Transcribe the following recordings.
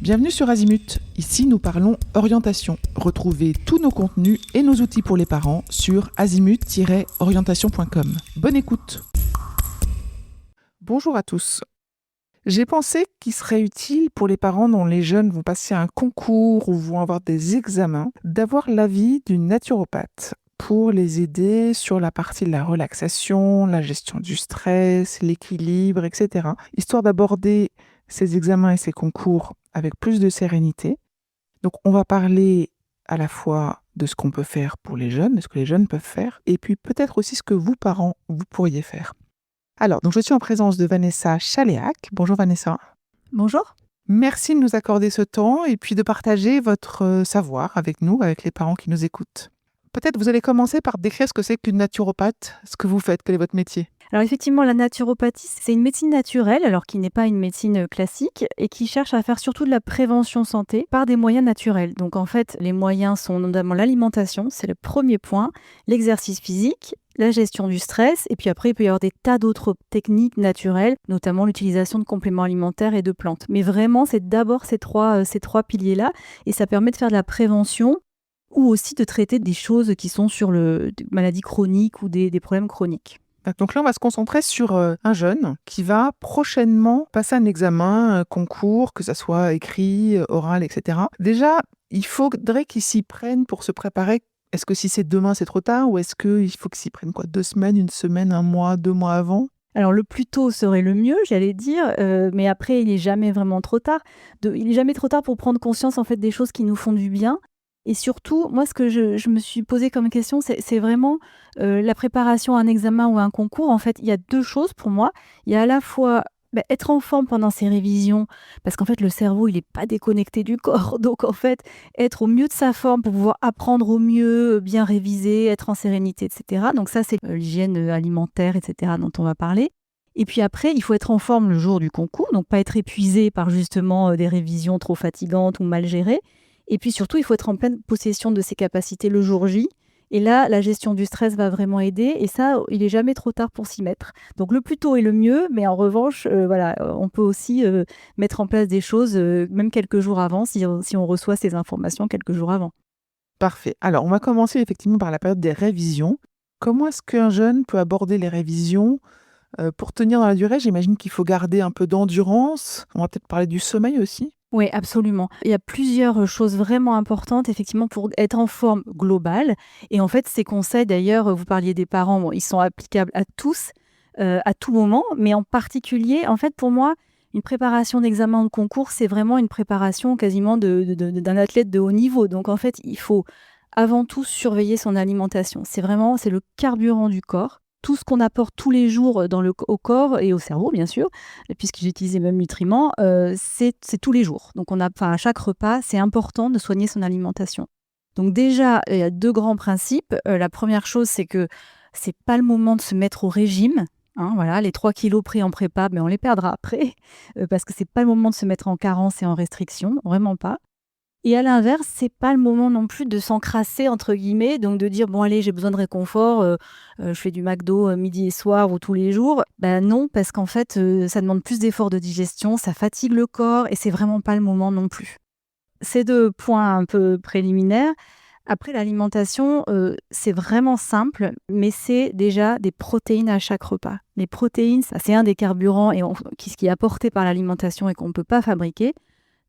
Bienvenue sur Azimut. Ici, nous parlons orientation. Retrouvez tous nos contenus et nos outils pour les parents sur azimut-orientation.com. Bonne écoute. Bonjour à tous. J'ai pensé qu'il serait utile pour les parents dont les jeunes vont passer un concours ou vont avoir des examens d'avoir l'avis d'une naturopathe pour les aider sur la partie de la relaxation, la gestion du stress, l'équilibre, etc. Histoire d'aborder ces examens et ces concours avec plus de sérénité. Donc on va parler à la fois de ce qu'on peut faire pour les jeunes, de ce que les jeunes peuvent faire, et puis peut-être aussi ce que vous, parents, vous pourriez faire. Alors, donc je suis en présence de Vanessa Chaléac. Bonjour Vanessa. Bonjour. Merci de nous accorder ce temps et puis de partager votre savoir avec nous, avec les parents qui nous écoutent. Peut-être vous allez commencer par décrire ce que c'est qu'une naturopathe, ce que vous faites, quel est votre métier. Alors effectivement, la naturopathie, c'est une médecine naturelle, alors qui n'est pas une médecine classique, et qui cherche à faire surtout de la prévention santé par des moyens naturels. Donc en fait, les moyens sont notamment l'alimentation, c'est le premier point, l'exercice physique, la gestion du stress, et puis après, il peut y avoir des tas d'autres techniques naturelles, notamment l'utilisation de compléments alimentaires et de plantes. Mais vraiment, c'est d'abord ces trois piliers-là, et ça permet de faire de la prévention, ou aussi de traiter des choses qui sont sur des maladies chroniques ou des problèmes chroniques. Donc là, on va se concentrer sur un jeune qui va prochainement passer un examen, un concours, que ça soit écrit, oral, etc. Déjà, il faudrait qu'il s'y prenne pour se préparer. Est-ce que si c'est demain, c'est trop tard ou est-ce qu'il faut qu'il s'y prenne 2 semaines, 1 semaine, 1 mois, 2 mois avant ? Alors le plus tôt serait le mieux, j'allais dire, mais après il n'est jamais vraiment trop tard. Il n'est jamais trop tard pour prendre conscience en fait des choses qui nous font du bien. Et surtout, moi ce que je me suis posé comme question, c'est vraiment la préparation à un examen ou à un concours. En fait, il y a 2 choses pour moi. Il y a à la fois être en forme pendant ses révisions, parce qu'en fait le cerveau il n'est pas déconnecté du corps. Donc en fait, être au mieux de sa forme pour pouvoir apprendre au mieux, bien réviser, être en sérénité, etc. Donc ça c'est l'hygiène alimentaire, etc. dont on va parler. Et puis après, il faut être en forme le jour du concours, donc pas être épuisé par justement des révisions trop fatigantes ou mal gérées. Et puis surtout, il faut être en pleine possession de ses capacités le jour J. Et là, la gestion du stress va vraiment aider. Et ça, il n'est jamais trop tard pour s'y mettre. Donc le plus tôt est le mieux, mais en revanche, on peut aussi mettre en place des choses, même quelques jours avant, si on reçoit ces informations quelques jours avant. Parfait. Alors, on va commencer effectivement par la période des révisions. Comment est-ce qu'un jeune peut aborder les révisions pour tenir dans la durée? J'imagine qu'il faut garder un peu d'endurance. On va peut-être parler du sommeil aussi. Oui, absolument. Il y a plusieurs choses vraiment importantes, effectivement, pour être en forme globale. Et en fait, ces conseils, d'ailleurs, vous parliez des parents, bon, ils sont applicables à tous, à tout moment. Mais en particulier, en fait, pour moi, une préparation d'examen ou de concours, c'est vraiment une préparation quasiment d'un athlète de haut niveau. Donc, en fait, il faut avant tout surveiller son alimentation. C'est le carburant du corps. Tout ce qu'on apporte tous les jours au corps et au cerveau, bien sûr, puisque j'utilise les mêmes nutriments, c'est tous les jours. Donc, à chaque repas, c'est important de soigner son alimentation. Donc déjà, il y a 2 grands principes. La première chose, c'est que c'est pas le moment de se mettre au régime. Voilà, les 3 kilos pris en prépa, on les perdra après, parce que c'est pas le moment de se mettre en carence et en restriction, vraiment pas. Et à l'inverse, c'est pas le moment non plus de «s'encrasser» entre guillemets, donc de dire: «Bon allez, j'ai besoin de réconfort, je fais du McDo, midi et soir ou tous les jours». Non, parce qu'en fait, ça demande plus d'efforts de digestion, ça fatigue le corps et c'est vraiment pas le moment non plus. Ces 2 points un peu préliminaires. Après l'alimentation, c'est vraiment simple, mais c'est déjà des protéines à chaque repas. Les protéines, ça c'est un des carburants qui est apporté par l'alimentation et qu'on ne peut pas fabriquer.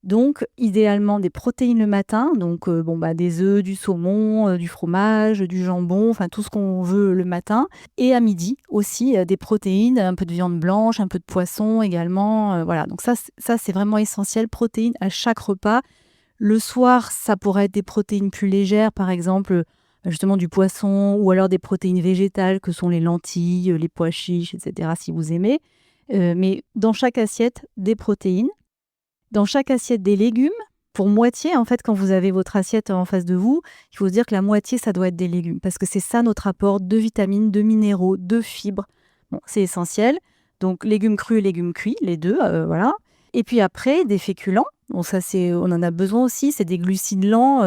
Donc, idéalement, des protéines le matin, donc des œufs, du saumon, du fromage, du jambon, enfin tout ce qu'on veut le matin. Et à midi aussi, des protéines, un peu de viande blanche, un peu de poisson également. Voilà, donc ça, c'est vraiment essentiel, protéines à chaque repas. Le soir, ça pourrait être des protéines plus légères, par exemple, justement du poisson, ou alors des protéines végétales que sont les lentilles, les pois chiches, etc., si vous aimez. Mais dans chaque assiette, des protéines. Dans chaque assiette, des légumes. Pour moitié, en fait, quand vous avez votre assiette en face de vous, il faut se dire que la moitié, ça doit être des légumes. Parce que c'est ça notre apport de vitamines, de minéraux, de fibres. Bon, c'est essentiel. Donc, légumes crus et légumes cuits, les 2, voilà. Et puis après, des féculents. Bon, ça, on en a besoin aussi. C'est des glucides lents.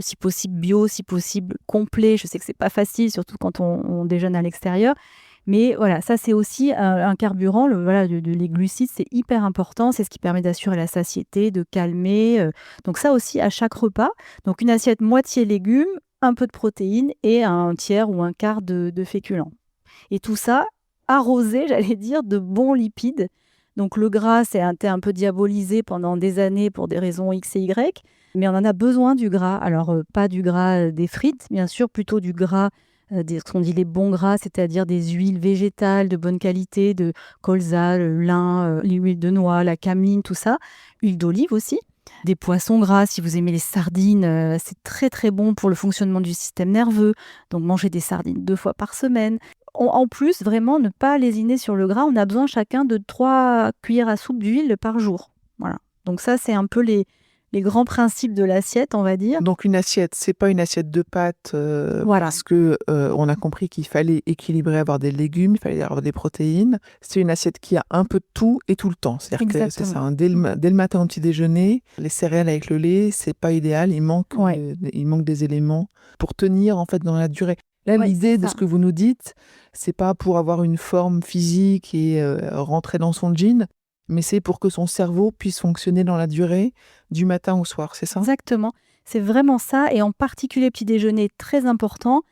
Si possible bio, si possible complet. Je sais que c'est pas facile, surtout quand on déjeune à l'extérieur. Mais voilà, ça c'est aussi un carburant, les glucides, c'est hyper important, c'est ce qui permet d'assurer la satiété, de calmer, donc ça aussi à chaque repas. Donc une assiette moitié légumes, un peu de protéines et un tiers ou un quart de féculents. Et tout ça arrosé, j'allais dire, de bons lipides. Donc le gras, c'est été un peu diabolisé pendant des années pour des raisons X et Y, mais on en a besoin du gras. Alors pas du gras des frites, bien sûr, plutôt du gras ce qu'on dit les bons gras, c'est-à-dire des huiles végétales de bonne qualité, de colza, le lin, l'huile de noix, la cameline, tout ça. Huile d'olive aussi. Des poissons gras, si vous aimez les sardines, c'est très très bon pour le fonctionnement du système nerveux. Donc manger des sardines 2 fois par semaine. En plus, vraiment, ne pas lésiner sur le gras. On a besoin chacun de 3 cuillères à soupe d'huile par jour. Voilà. Donc ça, c'est un peu les grands principes de l'assiette, on va dire. Donc une assiette, c'est pas une assiette de pâtes Voilà. parce que on a compris qu'il fallait équilibrer, avoir des légumes, il fallait avoir des protéines. C'est une assiette qui a un peu de tout et tout le temps. C'est-à-dire que c'est ça, Exactement. hein, dès le matin au petit déjeuner, les céréales avec le lait, c'est pas idéal. Ouais. Il manque des éléments pour tenir en fait dans la durée. Là, Ouais, l'idée c'est de ça. ce que vous nous dites, c'est pas pour avoir une forme physique et rentrer dans son jean, mais c'est pour que son cerveau puisse fonctionner dans la durée du matin au soir, c'est ça? Exactement. C'est vraiment ça et en particulier petit déjeuner très important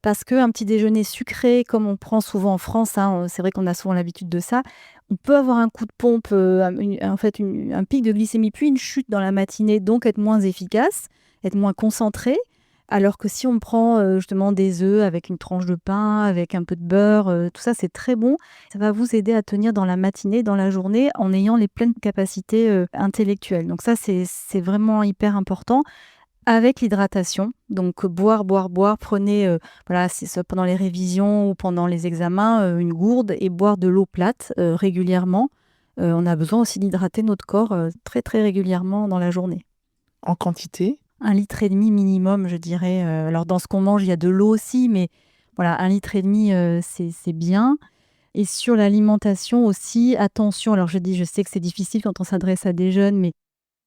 parce qu'un petit déjeuner sucré comme on prend souvent en France, hein, c'est vrai qu'on a souvent l'habitude de ça, on peut avoir un coup de pompe, un pic de glycémie puis une chute dans la matinée, donc être moins efficace, être moins concentré. Alors que si on prend, justement des œufs avec une tranche de pain, avec un peu de beurre, tout ça c'est très bon. Ça va vous aider à tenir dans la matinée, dans la journée, en ayant les pleines capacités, intellectuelles. Donc ça, c'est vraiment hyper important. Avec l'hydratation, donc boire, boire, boire. Prenez, voilà, c'est ça pendant les révisions ou pendant les examens, une gourde et boire de l'eau plate, régulièrement. On a besoin aussi d'hydrater notre corps, très, très régulièrement dans la journée. En quantité? 1,5 litre minimum, je dirais, alors dans ce qu'on mange, il y a de l'eau aussi, mais voilà, 1,5 litre, c'est bien. Et sur l'alimentation aussi, attention, alors je sais que c'est difficile quand on s'adresse à des jeunes, mais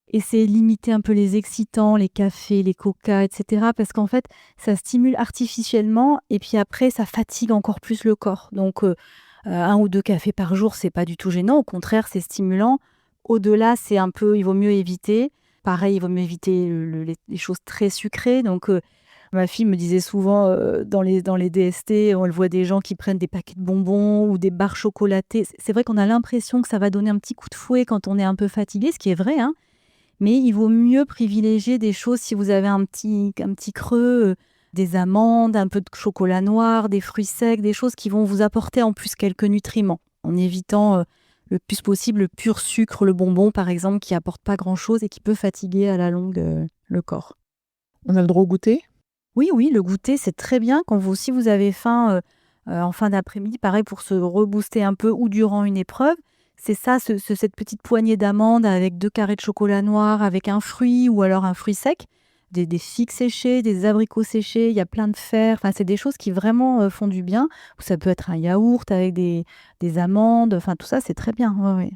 essayez de limiter un peu les excitants, les cafés, les coca et cetera, parce qu'en fait, ça stimule artificiellement et puis après ça fatigue encore plus le corps. Donc 1 ou 2 cafés par jour, c'est pas du tout gênant, au contraire, c'est stimulant. Au-delà, c'est un peu il vaut mieux éviter. Pareil, il vaut mieux éviter les choses très sucrées. Donc ma fille me disait souvent, dans les DST, elle voit des gens qui prennent des paquets de bonbons ou des barres chocolatées. C'est vrai qu'on a l'impression que ça va donner un petit coup de fouet quand on est un peu fatigué, ce qui est vrai, hein. Mais il vaut mieux privilégier des choses si vous avez un petit creux, des amandes, un peu de chocolat noir, des fruits secs, des choses qui vont vous apporter en plus quelques nutriments, en évitant, le plus possible le pur sucre, le bonbon par exemple, qui apporte pas grand-chose et qui peut fatiguer à la longue, le corps. On a le droit au goûter? Oui, oui, le goûter, c'est très bien si vous avez faim, en fin d'après-midi, pareil pour se rebooster un peu ou durant une épreuve. C'est ça, cette petite poignée d'amandes avec 2 carrés de chocolat noir, avec un fruit ou alors un fruit sec, des figues séchées, des abricots séchés, il y a plein de fer, enfin, c'est des choses qui vraiment, font du bien. Ou ça peut être un yaourt avec des amandes, enfin tout ça, c'est très bien, ouais, ouais.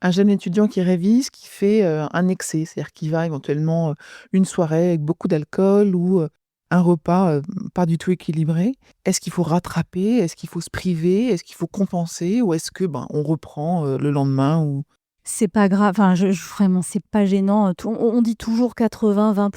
Un jeune étudiant qui révise, qui fait, un excès, c'est-à-dire qui va éventuellement, une soirée avec beaucoup d'alcool ou, un repas, pas du tout équilibré. Est-ce qu'il faut rattraper? Est-ce qu'il faut se priver? Est-ce qu'il faut compenser? Ou est-ce que, ben, on reprend, le lendemain ou C'est pas grave, enfin vraiment c'est pas gênant, tout on dit toujours 80-20,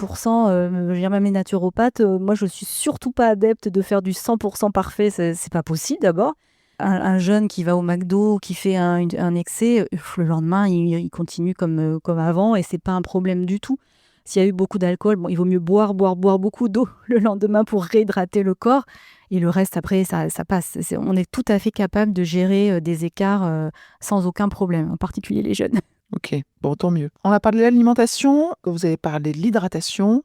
je veux dire même les naturopathes, moi je suis surtout pas adepte de faire du 100 parfait, c'est pas possible d'abord. Un jeune qui va au McDo, qui fait un excès, le lendemain il continue comme avant et c'est pas un problème du tout. S'il y a eu beaucoup d'alcool, bon il vaut mieux boire, boire, boire beaucoup d'eau le lendemain pour réhydrater le corps et le reste après ça passe. On est tout à fait capable de gérer, des écarts, sans aucun problème, en particulier les jeunes. OK, bon tant mieux. On a parlé de l'alimentation, vous avez parlé de l'hydratation,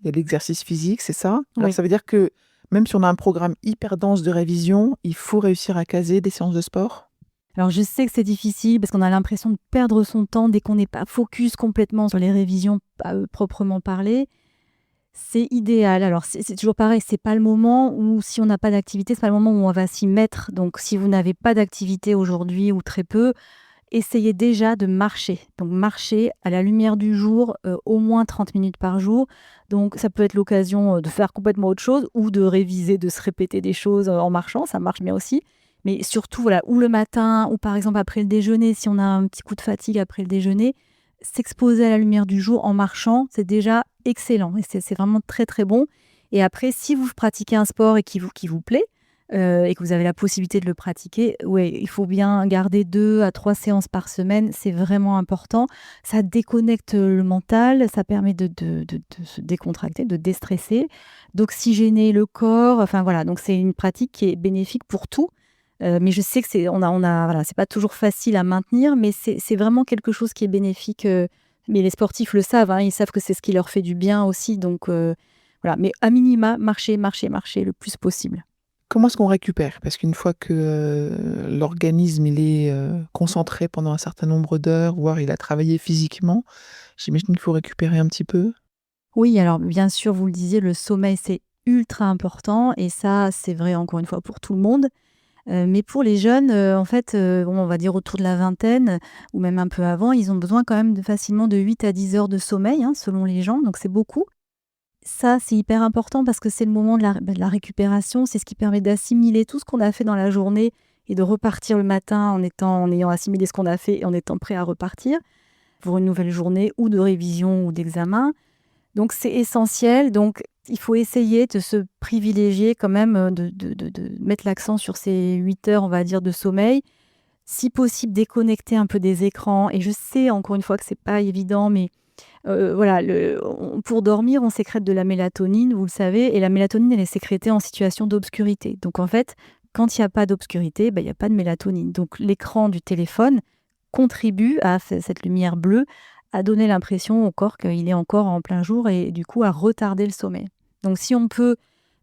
il y a l'exercice physique, c'est ça? Alors Oui. ça veut dire que même si on a un programme hyper dense de révision, il faut réussir à caser des séances de sport? Alors je sais que c'est difficile parce qu'on a l'impression de perdre son temps dès qu'on n'est pas focus complètement sur les révisions, proprement parler. C'est idéal. Alors c'est toujours pareil, c'est pas le moment où si on n'a pas d'activité, c'est pas le moment où on va s'y mettre. Donc si vous n'avez pas d'activité aujourd'hui ou très peu, essayez déjà de marcher. Donc marcher à la lumière du jour, au moins 30 minutes par jour. Donc ça peut être l'occasion, de faire complètement autre chose ou de réviser, de se répéter des choses, en marchant, ça marche bien aussi. Mais surtout, voilà, ou le matin ou par exemple après le déjeuner, si on a un petit coup de fatigue après le déjeuner, s'exposer à la lumière du jour en marchant, c'est déjà excellent et c'est vraiment très, très bon. Et après, si vous pratiquez un sport et qui vous plaît, et que vous avez la possibilité de le pratiquer, ouais, il faut bien garder 2 à 3 séances par semaine, c'est vraiment important. Ça déconnecte le mental, ça permet de se décontracter, de déstresser, d'oxygéner le corps, enfin voilà, donc c'est une pratique qui est bénéfique pour tout. Mais je sais que on a voilà, c'est pas toujours facile à maintenir, mais c'est vraiment quelque chose qui est bénéfique, mais les sportifs le savent, hein, ils savent que c'est ce qui leur fait du bien aussi, donc voilà. Mais à minima, marcher, marcher, marcher le plus possible. Comment est-ce qu'on récupère? Parce qu'une fois que, l'organisme il est, concentré pendant un certain nombre d'heures, voire il a travaillé physiquement, j'imagine qu'il faut récupérer un petit peu? Oui, alors bien sûr, vous le disiez, le sommeil, c'est ultra important et ça, c'est vrai encore une fois pour tout le monde. Mais pour les jeunes, en fait, bon, on va dire autour de la vingtaine ou même un peu avant, ils ont besoin quand même de facilement de 8 à 10 heures de sommeil, hein, selon les gens, donc c'est beaucoup. Ça, c'est hyper important parce que c'est le moment de la récupération, c'est ce qui permet d'assimiler tout ce qu'on a fait dans la journée et de repartir le matin en ayant assimilé ce qu'on a fait et en étant prêt à repartir pour une nouvelle journée ou de révision ou d'examen. Donc c'est essentiel, donc il faut essayer de se privilégier quand même, de mettre l'accent sur ces 8 heures, on va dire, de sommeil. Si possible, déconnecter un peu des écrans et je sais encore une fois que c'est pas évident, mais voilà, pour dormir, on sécrète de la mélatonine, vous le savez et la mélatonine, elle est sécrétée en situation d'obscurité. Donc en fait, quand il y a pas d'obscurité, bah, il y a pas de mélatonine. Donc l'écran du téléphone contribue à cette lumière bleue, à donner l'impression au corps qu'il est encore en plein jour et du coup à retarder le sommeil. Donc si on peut,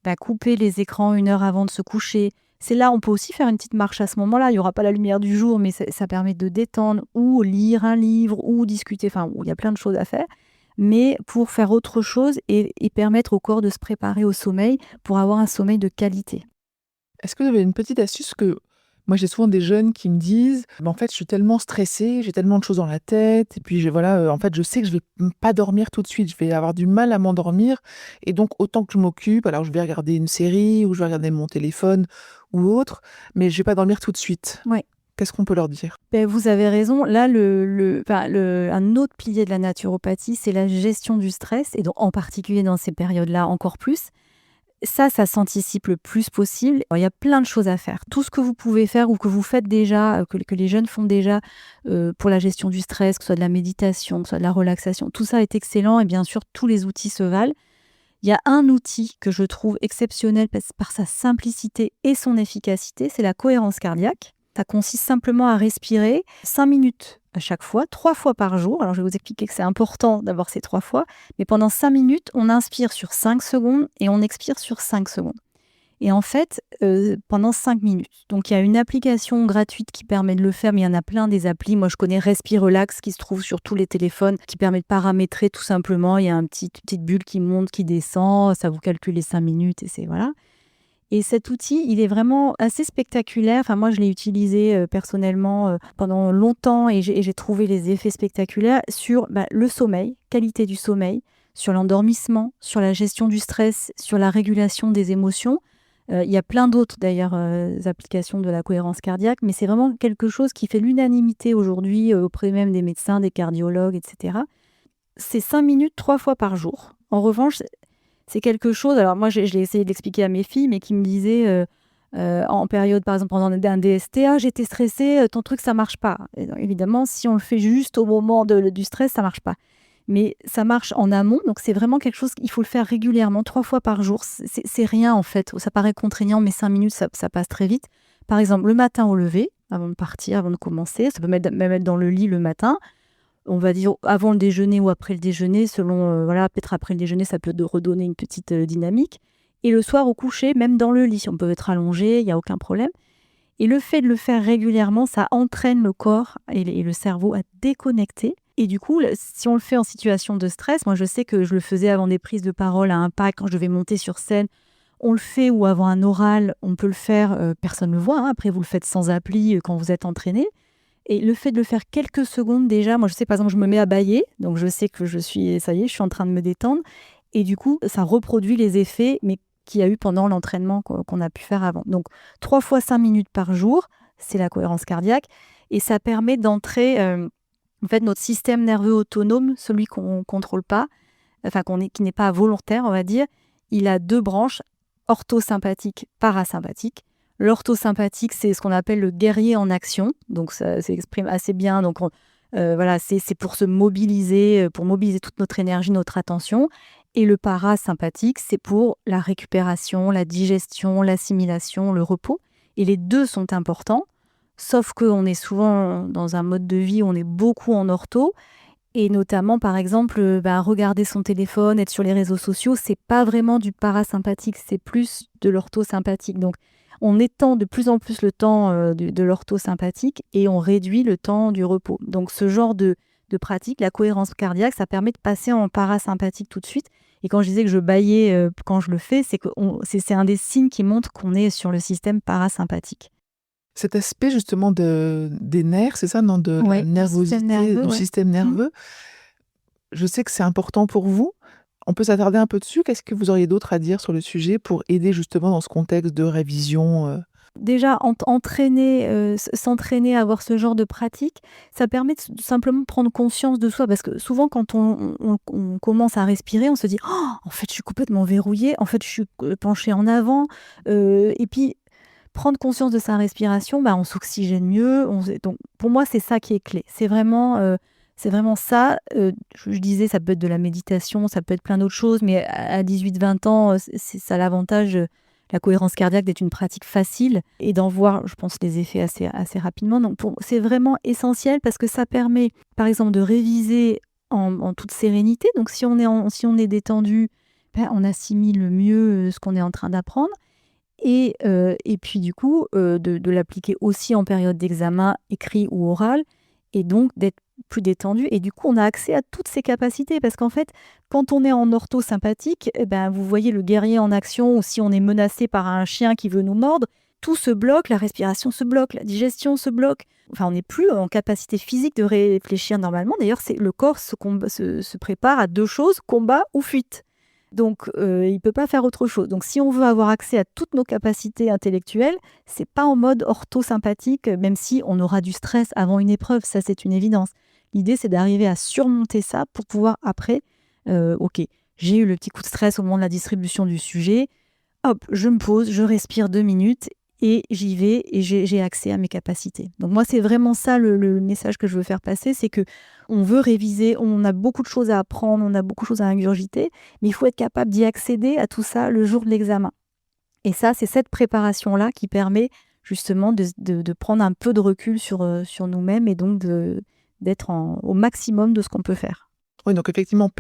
bah, couper les écrans 1 heure avant de se coucher, c'est là on peut aussi faire une petite marche à ce moment-là. Il y aura pas la lumière du jour, mais ça permet de détendre ou lire un livre ou discuter, enfin, il y a plein de choses à faire. Mais pour faire autre chose et permettre au corps de se préparer au sommeil pour avoir un sommeil de qualité. Est-ce que vous avez une petite astuce que moi j'ai souvent des jeunes qui me disent: «Bah, en fait, je suis tellement stressé, j'ai tellement de choses dans la tête et puis voilà, en fait, je sais que je vais pas dormir tout de suite, je vais avoir du mal à m'endormir et donc autant que je m'occupe, alors je vais regarder une série ou je vais regarder mon téléphone ou autre, mais je vais pas dormir tout de suite». Ouais. Qu'est-ce qu'on peut leur dire? Beh, vous avez raison. Là, un autre pilier de la naturopathie, c'est la gestion du stress et donc en particulier dans ces périodes-là encore plus. Ça s'anticipe le plus possible. Alors, il y a plein de choses à faire. Tout ce que vous pouvez faire ou que vous faites déjà, que les jeunes font déjà, pour la gestion du stress, que ce soit de la méditation, que ce soit de la relaxation, tout ça est excellent et bien sûr tous les outils se valent. Il y a un outil que je trouve exceptionnel par sa simplicité et son efficacité, c'est la cohérence cardiaque. Ça consiste simplement à respirer 5 minutes à chaque fois, 3 fois par jour. Alors je vais vous expliquer que c'est important d'avoir ces 3 fois, mais pendant 5 minutes, on inspire sur 5 secondes et on expire sur 5 secondes. Et en fait, pendant 5 minutes. Donc il y a une application gratuite qui permet de le faire, mais il y en a plein des applis. Moi, je connais Respirelax qui se trouve sur tous les téléphones, qui permet de paramétrer tout simplement. Il y a une petite bulle qui monte, qui descend, ça vous calcule les 5 minutes et c'est voilà. Et cet outil, il est vraiment assez spectaculaire. Enfin, moi, je l'ai utilisé, personnellement, pendant longtemps et j'ai trouvé les effets spectaculaires sur, bah, le sommeil, qualité du sommeil, sur l'endormissement, sur la gestion du stress, sur la régulation des émotions. Il y a plein d'autres d'ailleurs, applications de la cohérence cardiaque, mais c'est vraiment quelque chose qui fait l'unanimité aujourd'hui, auprès même des médecins, des cardiologues et cetera. C'est 5 minutes 3 fois par jour. En revanche, c'est quelque chose alors moi je l'ai essayé d'expliquer à mes filles, mais qui me disaient, en période par exemple pendant un DST: «Ah j'étais stressée, ton truc ça marche pas». Et donc évidemment si on le fait juste au moment du stress, ça marche pas. Mais ça marche en amont, donc c'est vraiment quelque chose qu'il faut le faire régulièrement, 3 fois par jour. C'est rien en fait, ça paraît contraignant, mais 5 minutes ça passe très vite. Par exemple, le matin au lever, avant de partir, avant de commencer, ça peut même être dans le lit le matin. On va dire avant le déjeuner ou après le déjeuner selon, voilà, peut-être après le déjeuner, ça peut de redonner une petite, dynamique et le soir au coucher, même dans le lit, on peut être allongé, il y a aucun problème et le fait de le faire régulièrement, ça entraîne le corps et le cerveau à déconnecter et du coup, si on le fait en situation de stress, moi je sais que je le faisais avant des prises de parole à impact, quand je devais monter sur scène, on le fait ou avant un oral, on peut le faire, personne ne le voit, hein, après vous le faites sans appli, quand vous êtes entraîné Et le fait de le faire quelques secondes déjà, moi je sais par exemple, je me mets à bâiller, donc je sais que ça y est, je suis en train de me détendre. Et du coup, ça reproduit les effets, mais qu'il y a eu pendant l'entraînement qu'on a pu faire avant. Donc 3 fois 5 minutes par jour, c'est la cohérence cardiaque. Et ça permet d'entrer, en fait, notre système nerveux autonome, celui qu'on ne contrôle pas, enfin qui n'est pas volontaire, on va dire, il a 2 branches, orthosympathique, parasympathique. L'orthosympathique, c'est ce qu'on appelle le guerrier en action, donc ça s'exprime assez bien. Donc voilà, c'est pour se mobiliser, pour mobiliser toute notre énergie, notre attention. Et le parasympathique, c'est pour la récupération, la digestion, l'assimilation, le repos. Et les 2 sont importants, sauf qu'on est souvent dans un mode de vie où on est beaucoup en ortho. Et notamment, par exemple, regarder son téléphone, être sur les réseaux sociaux, c'est pas vraiment du parasympathique, c'est plus de l'orthosympathique. Donc, on étend de plus en plus le temps de l'orthosympathique et on réduit le temps du repos. Donc, ce genre de pratique, la cohérence cardiaque, ça permet de passer en parasympathique tout de suite. Et quand je disais que je bâillais quand je le fais, c'est un des signes qui montre qu'on est sur le système parasympathique. Cet aspect justement des nerfs, c'est ça, non, de la Ouais, du système nervosité, nerveux, du ouais. système nerveux. Je sais que c'est important pour vous. On peut s'attarder un peu dessus. Qu'est-ce que vous auriez d'autre à dire sur le sujet pour aider justement dans ce contexte de révision? Déjà, s'entraîner à avoir ce genre de pratique, ça permet de simplement prendre conscience de soi. Parce que souvent, quand on commence à respirer, on se dit: «Oh, en fait, je suis complètement verrouillée. En fait, je suis penchée en avant». Et puis, prendre conscience de sa respiration, on s'oxygène mieux. Donc, pour moi, c'est ça qui est clé. C'est vraiment ça. Je disais, ça peut être de la méditation, ça peut être plein d'autres choses. Mais à 18-20 ans, ça a l'avantage, la cohérence cardiaque, d'être une pratique facile et d'en voir, je pense, les effets assez rapidement. Donc, c'est vraiment essentiel parce que ça permet, par exemple, de réviser en toute sérénité. Donc, si on est détendu, on assimile mieux ce qu'on est en train d'apprendre. Et puis du coup, de l'appliquer aussi en période d'examen écrit ou oral et donc d'être plus détendu et du coup, on a accès à toutes ces capacités parce qu'en fait, quand on est en orthosympathique, vous voyez le guerrier en action ou si on est menacé par un chien qui veut nous mordre, tout se bloque, la respiration se bloque, la digestion se bloque. Enfin, on n'est plus en capacité physique de réfléchir normalement. D'ailleurs, le corps se prépare à 2 choses, combat ou fuite. Donc, il ne peut pas faire autre chose. Donc, si on veut avoir accès à toutes nos capacités intellectuelles, c'est pas en mode orthosympathique, même si on aura du stress avant une épreuve, ça c'est une évidence. L'idée, c'est d'arriver à surmonter ça pour pouvoir après, ok, j'ai eu le petit coup de stress au moment de la distribution du sujet, hop, je me pose, je respire 2 minutes et j'y vais et j'ai accès à mes capacités. Donc moi, c'est vraiment ça le message que je veux faire passer, c'est que on veut réviser, on a beaucoup de choses à apprendre, on a beaucoup de choses à ingurgiter, mais il faut être capable d'y accéder à tout ça le jour de l'examen. Et ça, c'est cette préparation-là qui permet justement de prendre un peu de recul sur nous-mêmes et donc d'être au maximum de ce qu'on peut faire. Oui, donc effectivement,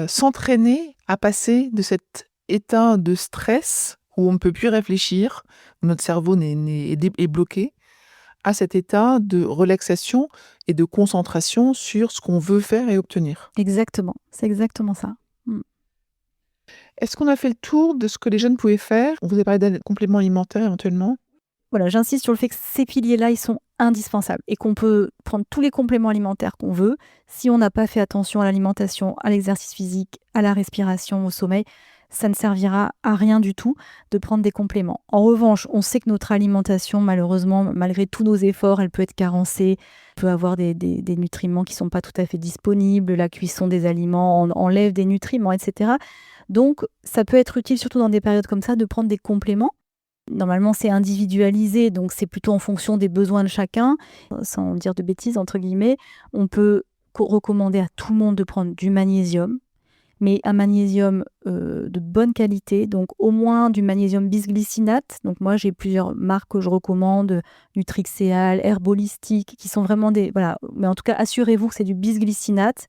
s'entraîner à passer de cet état de stress où on ne peut plus réfléchir, où notre cerveau est bloqué, à cet état de relaxation et de concentration sur ce qu'on veut faire et obtenir. Exactement, c'est exactement ça. Est-ce qu'on a fait le tour de ce que les jeunes pouvaient faire? On vous a parlé d'un complément alimentaire éventuellement. Voilà, j'insiste sur le fait que ces piliers-là, ils sont indispensables et qu'on peut prendre tous les compléments alimentaires qu'on veut. Si on n'a pas fait attention à l'alimentation, à l'exercice physique, à la respiration, au sommeil, ça ne servira à rien du tout de prendre des compléments. En revanche, on sait que notre alimentation, malheureusement, malgré tous nos efforts, elle peut être carencée, peut avoir des nutriments qui ne sont pas tout à fait disponibles, la cuisson des aliments enlève des nutriments, etc. Donc, ça peut être utile, surtout dans des périodes comme ça, de prendre des compléments. Normalement, c'est individualisé, donc c'est plutôt en fonction des besoins de chacun. Sans dire de bêtises, entre guillemets, on peut recommander à tout le monde de prendre du magnésium, mais un magnésium de bonne qualité, donc au moins du magnésium bisglycinate. Donc moi, j'ai plusieurs marques que je recommande, Nutrixeal, Herbolistic, qui sont vraiment des... Voilà. Mais en tout cas, assurez-vous que c'est du bisglycinate,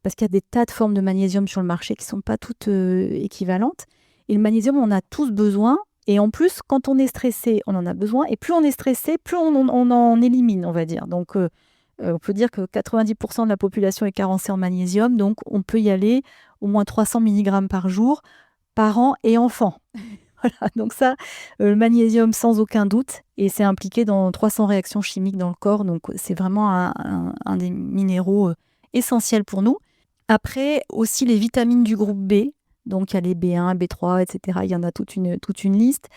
parce qu'il y a des tas de formes de magnésium sur le marché qui ne sont pas toutes équivalentes. Et le magnésium, on en a tous besoin. Et en plus, quand on est stressé, on en a besoin. Et plus on est stressé, plus on en élimine, on va dire. Donc, on peut dire que 90% de la population est carencée en magnésium. Donc, on peut y aller au moins 300 mg par jour, par an et enfant. Voilà, donc ça, le magnésium sans aucun doute et c'est impliqué dans 300 réactions chimiques dans le corps, donc c'est vraiment un des minéraux, essentiels pour nous. Après, aussi les vitamines du groupe B, donc il y a les B1, B3 et cetera, il y en a toute une liste.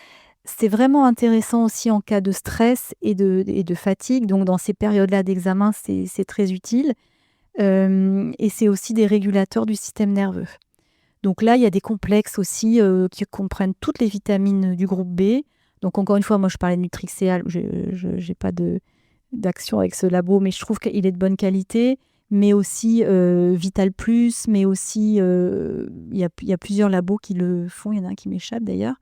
C'est vraiment intéressant aussi en cas de stress et de fatigue, donc dans ces périodes-là d'examen, c'est très utile. Et c'est aussi des régulateurs du système nerveux. Donc là, il y a des complexes aussi, qui comprennent toutes les vitamines du groupe B. Donc encore une fois, moi je parlais de Nutrixéal, je j'ai pas d'action avec ce labo, mais je trouve qu'il est de bonne qualité. Mais aussi, Vital Plus, mais aussi, il y a plusieurs labos qui le font. Il y en a un qui m'échappe d'ailleurs.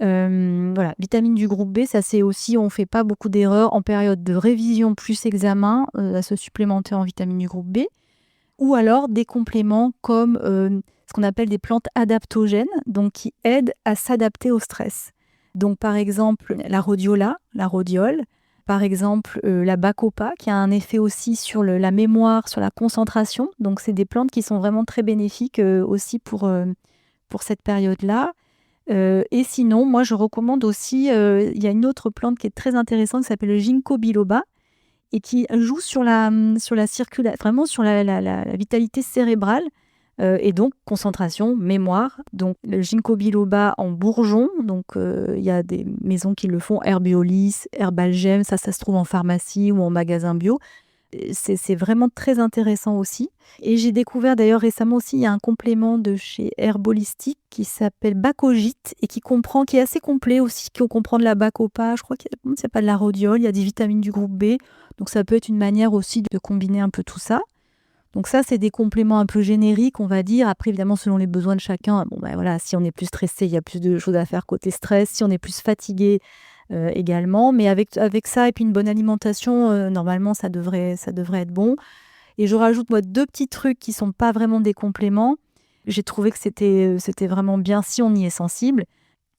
Voilà, vitamines du groupe B, ça c'est aussi on fait pas beaucoup d'erreurs en période de révision plus examen, à se supplémenter en vitamines du groupe B. Ou alors des compléments comme, ce qu'on appelle des plantes adaptogènes, donc qui aident à s'adapter au stress. Donc par exemple, la rhodiola, la rhodiole, par exemple, la bacopa qui a un effet aussi sur la mémoire, sur la concentration. Donc c'est des plantes qui sont vraiment très bénéfiques, aussi pour cette période-là. Et sinon, moi je recommande aussi, il y a une autre plante qui est très intéressante qui s'appelle le ginkgo biloba et qui joue vraiment sur la vitalité cérébrale, et donc concentration, mémoire. Donc le ginkgo biloba en bourgeon, donc il y a des maisons qui le font, Herbiolis, Herbalgem, ça se trouve en pharmacie ou en magasin bio. C'est vraiment très intéressant aussi. Et j'ai découvert d'ailleurs récemment aussi, il y a un complément de chez Herbolistique qui s'appelle Bacogit et qui est assez complet aussi, qui comprend de la bacopa, je crois qu'il y a pas de la rhodiole, il y a des vitamines du groupe B. Donc ça peut être une manière aussi de combiner un peu tout ça. Donc ça, c'est des compléments un peu génériques, on va dire. Après, évidemment, selon les besoins de chacun, bon ben voilà, si on est plus stressé, il y a plus de choses à faire côté stress. Si on est plus fatigué, également. Mais avec ça et puis une bonne alimentation, normalement, ça devrait être bon. Et je rajoute, moi, 2 petits trucs qui sont pas vraiment des compléments. J'ai trouvé que c'était vraiment bien si on y est sensible.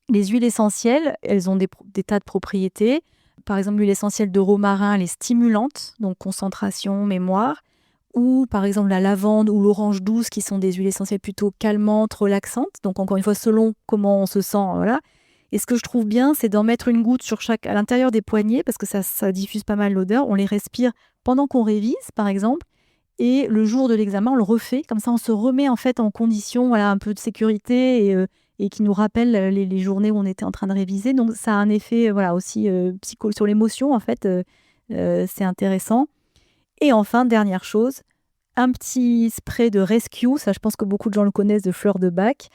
Les huiles essentielles, elles ont des tas de propriétés. Par exemple, l'huile essentielle de romarin, elle est stimulante, donc concentration, mémoire. Ou par exemple la lavande ou l'orange douce qui sont des huiles essentielles plutôt calmantes, relaxantes. Donc encore une fois, selon comment on se sent, voilà. Et ce que je trouve bien, c'est d'en mettre une goutte à l'intérieur des poignets parce que ça diffuse pas mal l'odeur. On les respire pendant qu'on révise, par exemple. Et le jour de l'examen, on le refait. Comme ça, on se remet en fait en condition, voilà, un peu de sécurité et qui nous rappelle les journées où on était en train de réviser. Donc ça a un effet, voilà, aussi sur l'émotion en fait. C'est intéressant. Et enfin, dernière chose, un petit spray de Rescue, ça je pense que beaucoup de gens le connaissent, de fleurs de bac.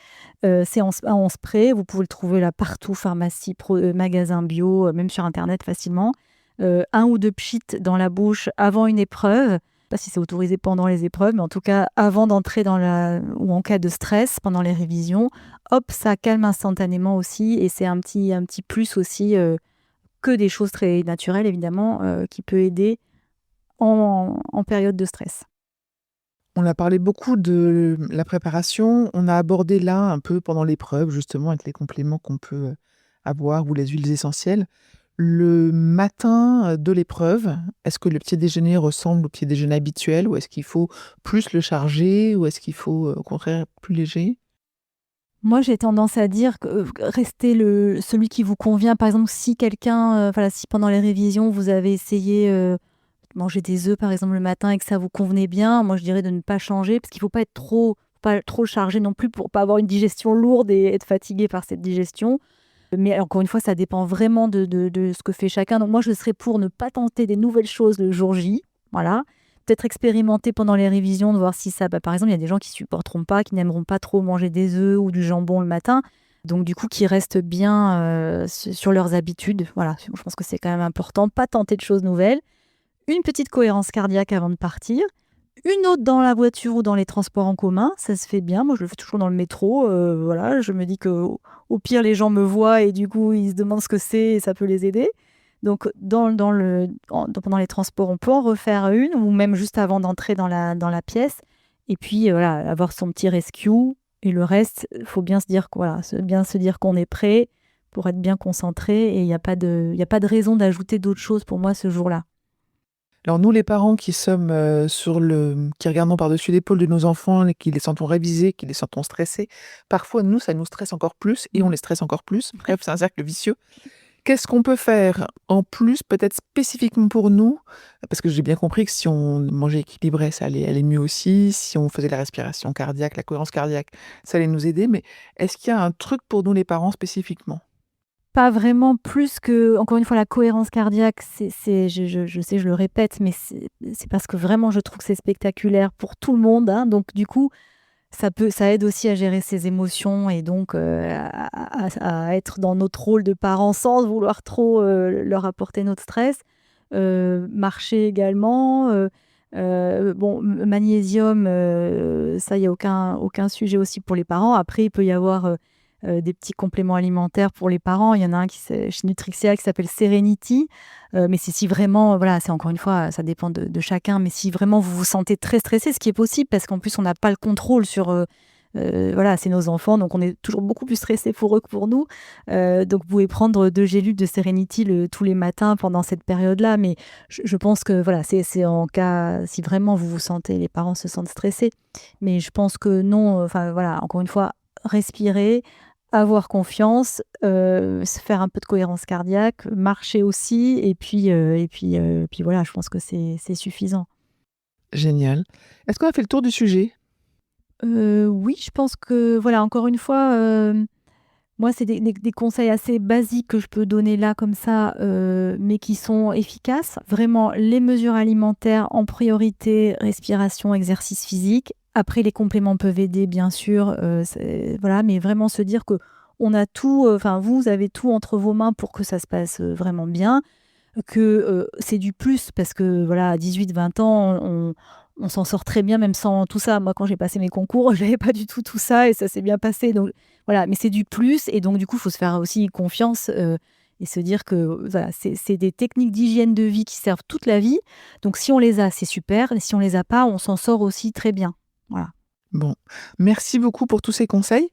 C'est en spray, vous pouvez le trouver là partout, pharmacie, magasin bio, même sur internet facilement. 1 ou 2 pchits dans la bouche avant une épreuve. Je ne sais pas si c'est autorisé pendant les épreuves, mais en tout cas avant d'entrer ou en cas de stress pendant les révisions. Hop, ça calme instantanément aussi et c'est un petit plus aussi, que des choses très naturelles évidemment, qui peut aider en période de stress. On a parlé beaucoup de la préparation. On a abordé là un peu pendant l'épreuve, justement, avec les compléments qu'on peut avoir ou les huiles essentielles. Le matin de l'épreuve, est-ce que le petit déjeuner ressemble au petit déjeuner habituel ou est-ce qu'il faut plus le charger ou est-ce qu'il faut au contraire plus léger? Moi, j'ai tendance à dire que, restez celui qui vous convient. Par exemple, si quelqu'un, voilà, si pendant les révisions, vous avez essayé, de manger des œufs, par exemple, le matin et que ça vous convenait bien, moi, je dirais de ne pas changer parce qu'il faut pas trop chargé non plus pour pas avoir une digestion lourde et être fatigué par cette digestion. Mais encore une fois, ça dépend vraiment de ce que fait chacun. Donc moi, je serais pour ne pas tenter des nouvelles choses le jour J. Voilà. Peut-être expérimenter pendant les révisions, de voir si ça... par exemple, il y a des gens qui supporteront pas, qui n'aimeront pas trop manger des œufs ou du jambon le matin. Donc du coup, qui restent bien sur leurs habitudes. Voilà, je pense que c'est quand même important. Pas tenter de choses nouvelles. Une petite cohérence cardiaque avant de partir. Une autre dans la voiture ou dans les transports en commun, ça se fait bien. Moi, je le fais toujours dans le métro. Voilà, je me dis que au pire, les gens me voient et du coup, ils se demandent ce que c'est et ça peut les aider. Donc, pendant les transports, on peut en refaire une ou même juste avant d'entrer dans la pièce. Et puis, voilà, avoir son petit rescue. Et le reste, il faut bien se dire, voilà, bien se dire qu'on est prêt pour être bien concentré. Et il n'y a pas de raison d'ajouter d'autres choses pour moi ce jour-là. Alors nous, les parents qui sommes qui regardons par-dessus l'épaule de nos enfants et qui les sentons révisés, qui les sentons stressés, parfois nous, ça nous stresse encore plus et on les stresse encore plus. Bref, c'est un cercle vicieux. Qu'est-ce qu'on peut faire en plus, peut-être spécifiquement pour nous? Parce que j'ai bien compris que si on mangeait équilibré, ça allait aller mieux aussi. Si on faisait la respiration cardiaque, la cohérence cardiaque, ça allait nous aider. Mais est-ce qu'il y a un truc pour nous, les parents, spécifiquement? Pas vraiment plus que encore une fois la cohérence cardiaque, je sais, je le répète, mais c'est parce que vraiment je trouve que c'est spectaculaire pour tout le monde, hein, donc du coup, ça aide aussi à gérer ses émotions et donc à être dans notre rôle de parents sans vouloir trop, leur apporter notre stress. Marcher également, bon, magnésium, ça, il y a aucun sujet aussi pour les parents. Après, il peut y avoir, des petits compléments alimentaires pour les parents. Il y en a un chez Nutrixia qui s'appelle Serenity, mais c'est si vraiment, voilà, c'est encore une fois, ça dépend de chacun, mais si vraiment vous vous sentez très stressé, ce qui est possible parce qu'en plus on n'a pas le contrôle sur, voilà, c'est nos enfants, donc on est toujours beaucoup plus stressé pour eux que pour nous. Donc vous pouvez prendre 2 gélules de Serenity tous les matins pendant cette période-là, mais je pense que voilà, c'est en cas si vraiment vous vous sentez les parents se sentent stressés. Mais je pense que non, enfin voilà, encore une fois, respirer, avoir confiance, se faire un peu de cohérence cardiaque, marcher aussi et puis voilà, je pense que c'est suffisant. Génial. Est-ce qu'on a fait le tour du sujet? Oui, je pense que voilà, encore une fois, moi, c'est des conseils assez basiques que je peux donner là comme ça, mais qui sont efficaces. Vraiment, les mesures alimentaires en priorité, respiration, exercice physique. Après, les compléments peuvent aider, bien sûr, voilà, mais vraiment se dire que on a tout, enfin, vous avez tout entre vos mains pour que ça se passe, vraiment bien, que, c'est du plus parce que voilà, à 18-20 ans, on s'en sort très bien même sans tout ça. Moi, quand j'ai passé mes concours, j'avais pas du tout ça et ça s'est bien passé donc voilà, mais c'est du plus et donc du coup, il faut se faire aussi confiance, et se dire que, voilà, c'est des techniques d'hygiène de vie qui servent toute la vie. Donc si on les a, c'est super et si on les a pas, on s'en sort aussi très bien. Voilà. Bon, merci beaucoup pour tous ces conseils.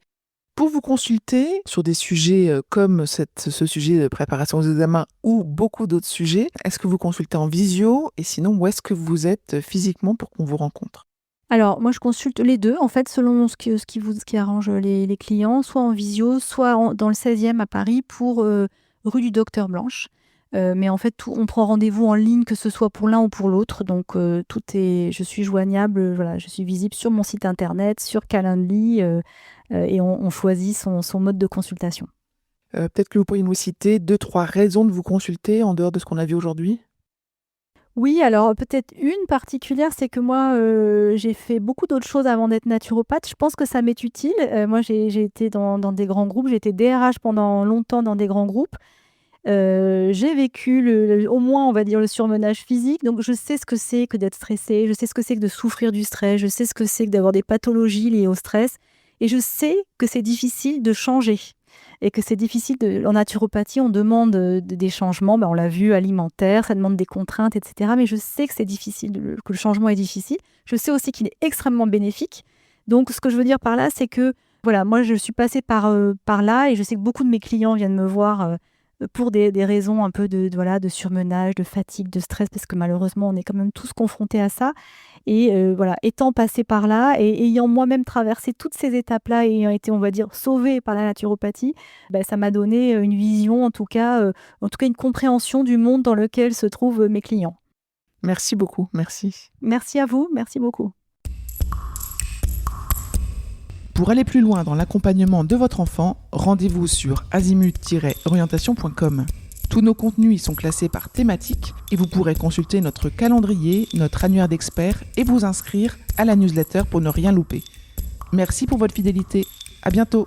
Pour vous consulter sur des sujets comme ce sujet de préparation aux examens ou beaucoup d'autres sujets, est-ce que vous consultez en visio et sinon où est-ce que vous êtes physiquement pour qu'on vous rencontre? Alors moi, je consulte les 2 en fait, selon ce qui arrange les clients, soit en visio, soit dans le 16e à Paris pour, rue du Docteur Blanche. Mais en fait, on prend rendez-vous en ligne, que ce soit pour l'un ou pour l'autre. Donc, je suis joignable, voilà, je suis visible sur mon site internet, sur Calendly, et on choisit son mode de consultation. Peut-être que vous pourriez nous citer 2-3 raisons de vous consulter en dehors de ce qu'on a vu aujourd'hui? Oui, alors peut-être une particulière, c'est que moi, j'ai fait beaucoup d'autres choses avant d'être naturopathe. Je pense que ça m'est utile. Moi, j'ai été dans des grands groupes, j'ai été DRH pendant longtemps dans des grands groupes. J'ai vécu au moins, on va dire, le surmenage physique, donc je sais ce que c'est que d'être stressé, je sais ce que c'est que de souffrir du stress, je sais ce que c'est que d'avoir des pathologies liées au stress et je sais que c'est difficile de changer et que c'est difficile en naturopathie, on demande, des changements, on l'a vu, alimentaires, ça demande des contraintes et cetera, mais je sais que c'est difficile, que le changement est difficile. Je sais aussi qu'il est extrêmement bénéfique. Donc ce que je veux dire par là, c'est que, voilà, moi je suis passée par là et je sais que beaucoup de mes clients viennent me voir, pour des raisons un peu voilà, de surmenage, de fatigue, de stress, parce que malheureusement, on est quand même tous confrontés à ça. Et voilà, étant passée par là et ayant moi-même traversé toutes ces étapes-là et ayant été, on va dire, sauvée par la naturopathie, ça m'a donné une vision, en tout cas une compréhension du monde dans lequel se trouvent mes clients. Merci beaucoup, merci. Merci à vous, merci beaucoup. Pour aller plus loin dans l'accompagnement de votre enfant, rendez-vous sur azimut-orientation.com. Tous nos contenus y sont classés par thématique et vous pourrez consulter notre calendrier, notre annuaire d'experts et vous inscrire à la newsletter pour ne rien louper. Merci pour votre fidélité. À bientôt.